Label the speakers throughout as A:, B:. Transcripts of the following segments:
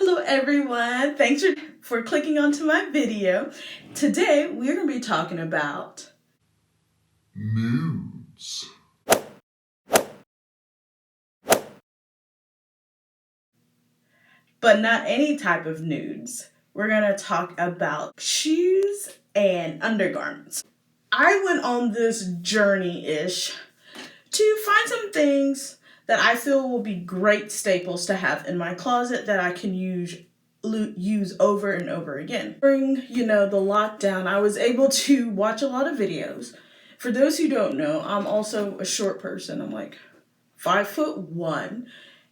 A: Hello everyone, thanks for clicking onto my video. Today we're going to be talking about nudes. But not any type of nudes. We're going to talk about shoes and undergarments. I went on this journey-ish to find some things that I feel will be great staples to have in my closet that I can use over and over again. During, the lockdown, I was able to watch a lot of videos. For those who don't know, I'm also a short person. I'm like 5'1".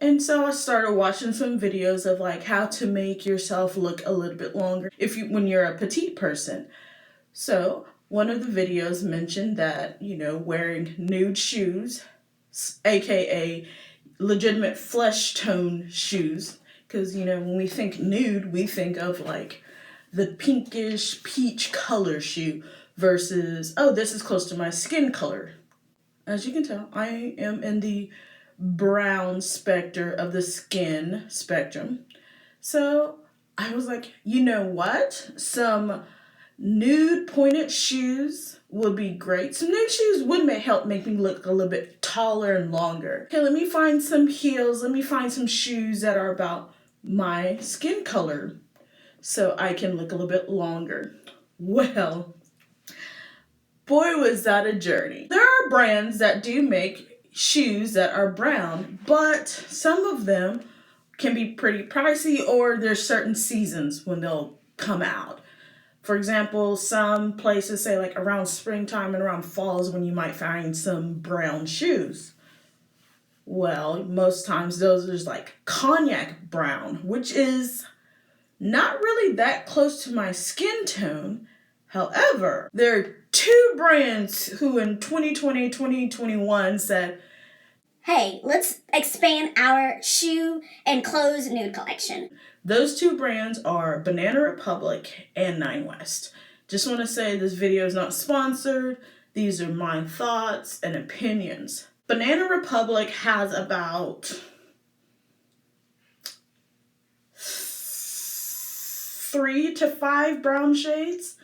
A: And so I started watching some videos of like how to make yourself look a little bit longer when you're a petite person. So one of the videos mentioned that, wearing nude shoes, aka legitimate flesh tone shoes, because, when we think nude, we think of like the pinkish peach color shoe versus, oh, this is close to my skin color. As you can tell, I am in the brown specter of the skin spectrum. So I was like, you know what? Some nude pointed shoes would be great. Some nude shoes would help make me look a little bit taller and longer. Okay, let me find some heels. Let me find some shoes that are about my skin color so I can look a little bit longer. Well, boy, was that a journey. There are brands that do make shoes that are brown, but some of them can be pretty pricey, or there's certain seasons when they'll come out. For example, some places say like around springtime and around fall is when you might find some brown shoes. Well, most times those are just like cognac brown, which is not really that close to my skin tone. However, there are two brands who in 2020, 2021 said,
B: hey, let's expand our shoe and clothes nude collection.
A: Those two brands are Banana Republic and Nine West. Just want to say this video is not sponsored. These are my thoughts and opinions. Banana Republic has about 3 to 5 brown shades.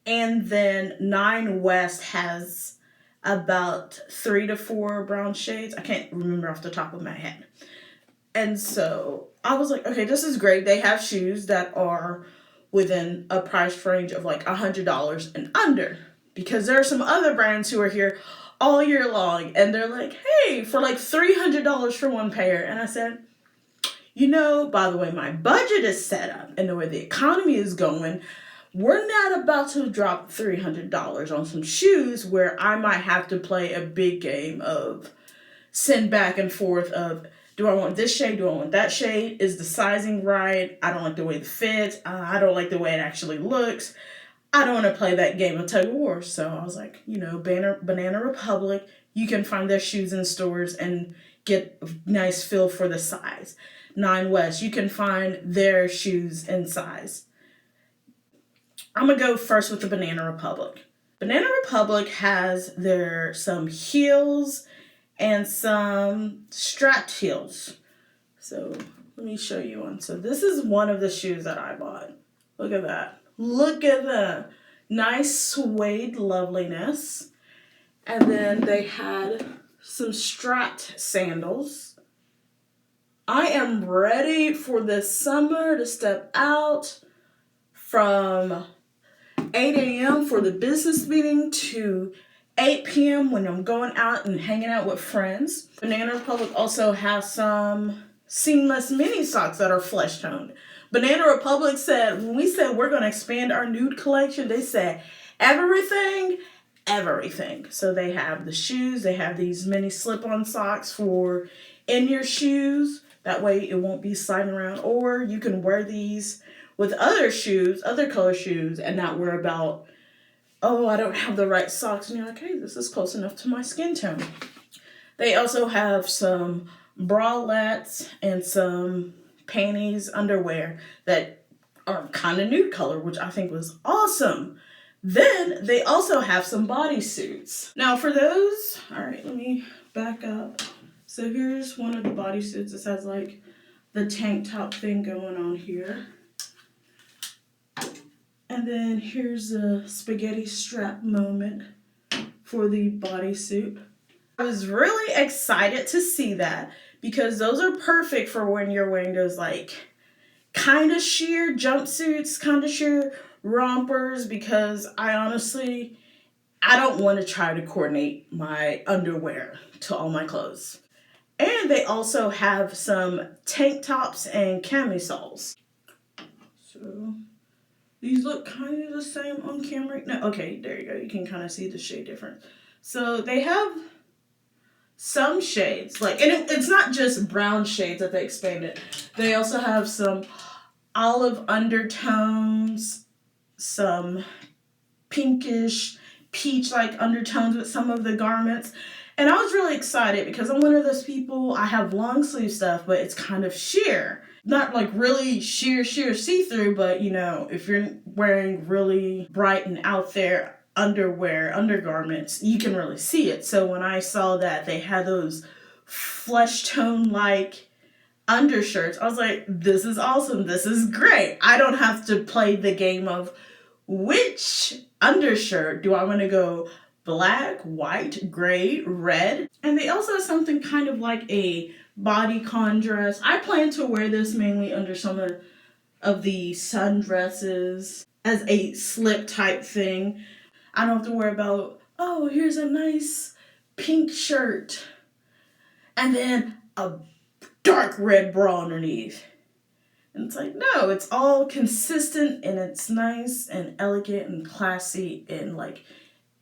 A: And then Nine West has about 3 to 4 brown shades. I can't remember off the top of my head. And so I was like, okay, this is great. They have shoes that are within a price range of like $100 and under. Because there are some other brands who are here all year long and they're like, hey, for like $300 for one pair. And I said, by the way my budget is set up and the way the economy is going, we're not about to drop $300 on some shoes where I might have to play a big game of send back and forth of, do I want this shade? Do I want that shade? Is the sizing right? I don't like the way it fits. I don't like the way it actually looks. I don't want to play that game of tug of war. So I was like, Banana Republic, you can find their shoes in stores and get a nice feel for the size. Nine West, you can find their shoes in size. I'm going to go first with the Banana Republic. Banana Republic has some heels and some strapped heels. So let me show you one. So this is one of the shoes that I bought. Look at that. Look at the nice suede loveliness. And then they had some strapped sandals. I am ready for this summer to step out from 8 a.m. for the business meeting to 8 p.m. when I'm going out and hanging out with friends. Banana Republic also has some seamless mini socks that are flesh toned. Banana Republic said, when we said we're going to expand our nude collection, they said everything. So they have the shoes, they have these mini slip-on socks for in your shoes. That way it won't be sliding around. Or you can wear these with other shoes, other color shoes, and not worry about, oh, I don't have the right socks. And you're like, hey, this is close enough to my skin tone. They also have some bralettes and some panties, underwear that are kind of nude color, which I think was awesome. Then they also have some bodysuits. Now for those, all right, let me back up. So here's one of the bodysuits. This has like the tank top thing going on here. And then here's a spaghetti strap moment for the bodysuit. I was really excited to see that because those are perfect for when you're wearing those like kind of sheer jumpsuits, kind of sheer rompers, because I don't want to try to coordinate my underwear to all my clothes. And they also have some tank tops and camisoles. So these look kind of the same on camera. No, okay, there you go. You can kind of see the shade difference. So they have some shades, like, and it's not just brown shades that they expanded. They also have some olive undertones, some pinkish, peach-like undertones with some of the garments. And I was really excited because I'm one of those people, I have long sleeve stuff, but it's kind of sheer. Not like really sheer see-through, but you know, if you're wearing really bright and out there undergarments, you can really see it. So when I saw that they had those flesh tone like undershirts, I was like, this is awesome. This is great. I don't have to play the game of which undershirt do I want to go black, white, gray, red. And they also have something kind of like a bodycon dress. I plan to wear this mainly under some of the sundresses as a slip type thing. I don't have to worry about, oh, here's a nice pink shirt and then a dark red bra underneath. And it's like, no, it's all consistent and it's nice and elegant and classy and like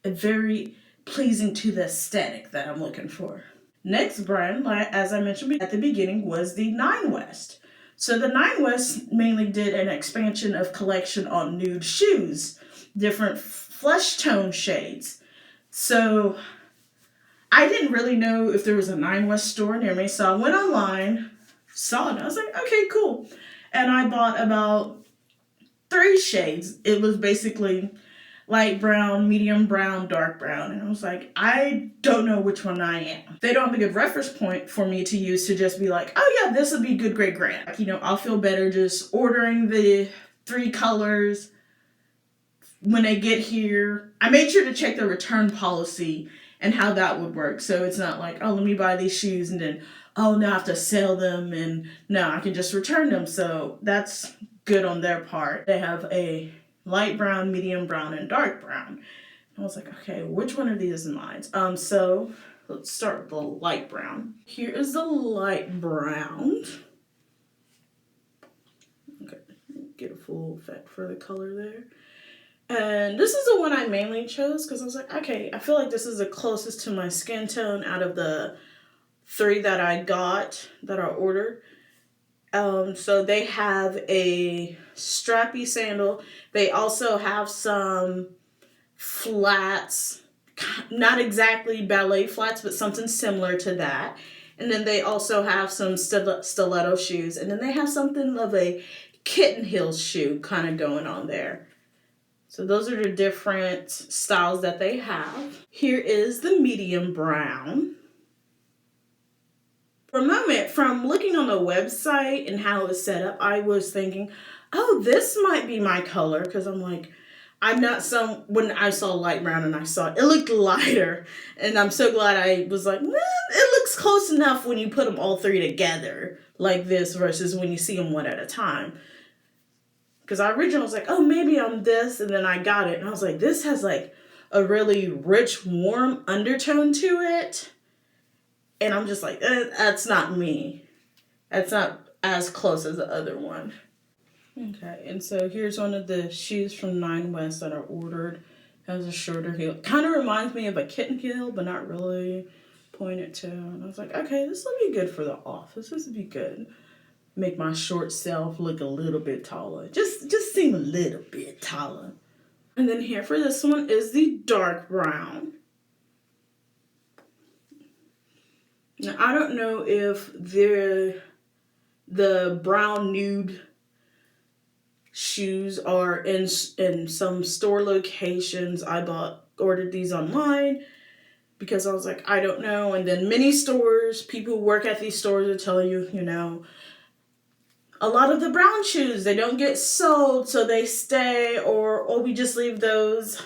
A: very pleasing to the aesthetic that I'm looking for. Next brand, as I mentioned at the beginning, was the Nine West. So the Nine West mainly did an expansion of collection on nude shoes, different flesh tone shades. So I didn't really know if there was a Nine West store near me, so I went online, saw it, and I was like, okay, cool. And I bought about 3 shades. It was basically light brown, medium brown, dark brown. And I was like, I don't know which one I am. They don't have a good reference point for me to use to just be like, oh yeah, this would be good, great, grand. Like, you know, I'll feel better just ordering the 3 colors when they get here. I made sure to check the return policy and how that would work. So it's not like, oh, let me buy these shoes and then, oh, now I have to sell them. And no, I can just return them. So that's good on their part. They have a light brown, medium brown, and dark brown. I was like, okay, which one of these is mine? So let's start with the light brown. Here is the light brown. Okay, get a full effect for the color there. And this is the one I mainly chose because I was like, okay, I feel like this is the closest to my skin tone out of the 3 that I got, that I ordered. So they have a strappy sandal. They also have some flats, not exactly ballet flats, but something similar to that. And then they also have some stiletto shoes. And then they have something of a kitten heel shoe kind of going on there. So those are the different styles that they have. Here is the medium brown. For a moment, from looking on the website and how it was set up, I was thinking, oh, this might be my color. Because I'm like, when I saw light brown and I saw it looked lighter. And I'm so glad I was like, it looks close enough when you put them all 3 together like this versus when you see them one at a time. Because I originally was like, oh, maybe I'm this. And then I got it. And I was like, this has like a really rich, warm undertone to it. And I'm just like, that's not me. That's not as close as the other one. Okay, and so here's one of the shoes from Nine West that I ordered. It has a shorter heel. Kind of reminds me of a kitten heel, but not really pointed to. And I was like, okay, this will be good for the office. This will be good. Make my short self look a little bit taller. Just seem a little bit taller. And then here for this one is the dark brown. Now, I don't know if the brown nude shoes are in some store locations. I ordered these online because I was like, I don't know. And then many stores, people who work at these stores will tell you, you know, a lot of the brown shoes, they don't get sold, so they stay, or we just leave those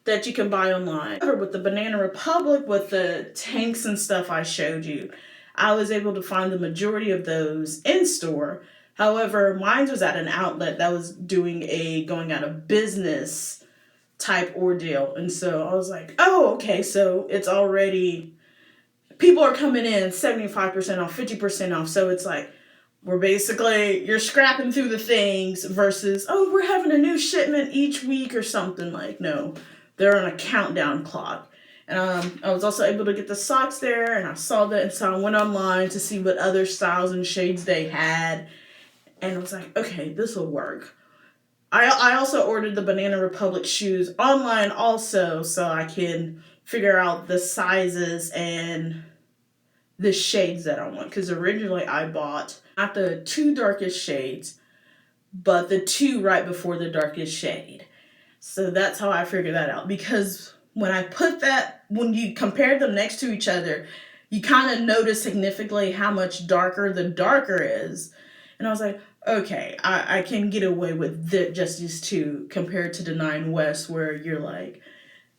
A: that you can buy online. With the Banana Republic, with the tanks and stuff I showed you, I was able to find the majority of those in store. However, mine was at an outlet that was doing a going out of business type ordeal. And so I was like, oh, okay, so it's already, people are coming in 75% off, 50% off. So it's like, you're scrapping through the things versus, oh, we're having a new shipment each week or something. Like, no, they're on a countdown clock. And I was also able to get the socks there, and I saw that, and so I went online to see what other styles and shades they had. And I was like, okay, this will work. I also ordered the Banana Republic shoes online also, so I can figure out the sizes and the shades that I want. Because originally I bought not the 2 darkest shades, but the 2 right before the darkest shade. So that's how I figured that out. Because when you compare them next to each other, you kind of notice significantly how much darker the darker is. And I was like, okay, I can get away with just these 2 compared to the 9 West, where you're like,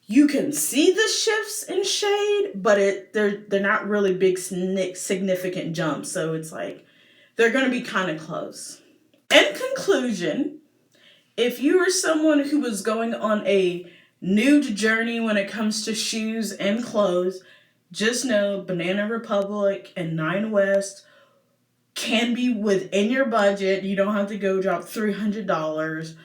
A: you can see the shifts in shade, but they're not really big significant jumps. So it's like, they're going to be kind of close. In conclusion, if you are someone who is going on a nude journey when it comes to shoes and clothes, just know Banana Republic and 9 West can be within your budget. You don't have to go drop $300.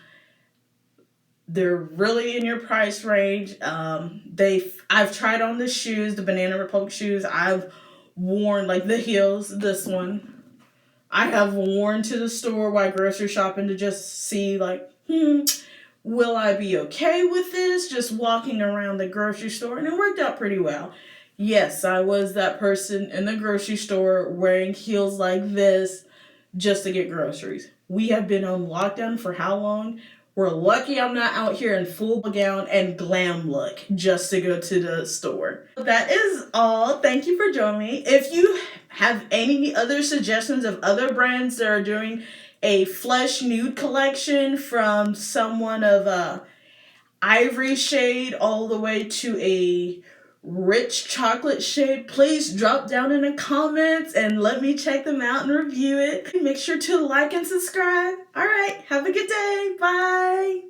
A: They're really in your price range. I've tried on the shoes, the Banana Republic shoes. I've worn, like the heels, this one, I have worn to the store while grocery shopping to just see, like, will I be okay with this? Just walking around the grocery store, and it worked out pretty well. Yes, I was that person in the grocery store wearing heels like this just to get groceries. We have been on lockdown for how long? We're lucky I'm not out here in full gown and glam look just to go to the store. That is all. Thank you for joining me. If you have any other suggestions of other brands that are doing a flesh nude collection, from someone of a ivory shade all the way to a rich chocolate shade, please drop down in the comments and let me check them out and review it. Make sure to like and subscribe. All right, have a good day. Bye.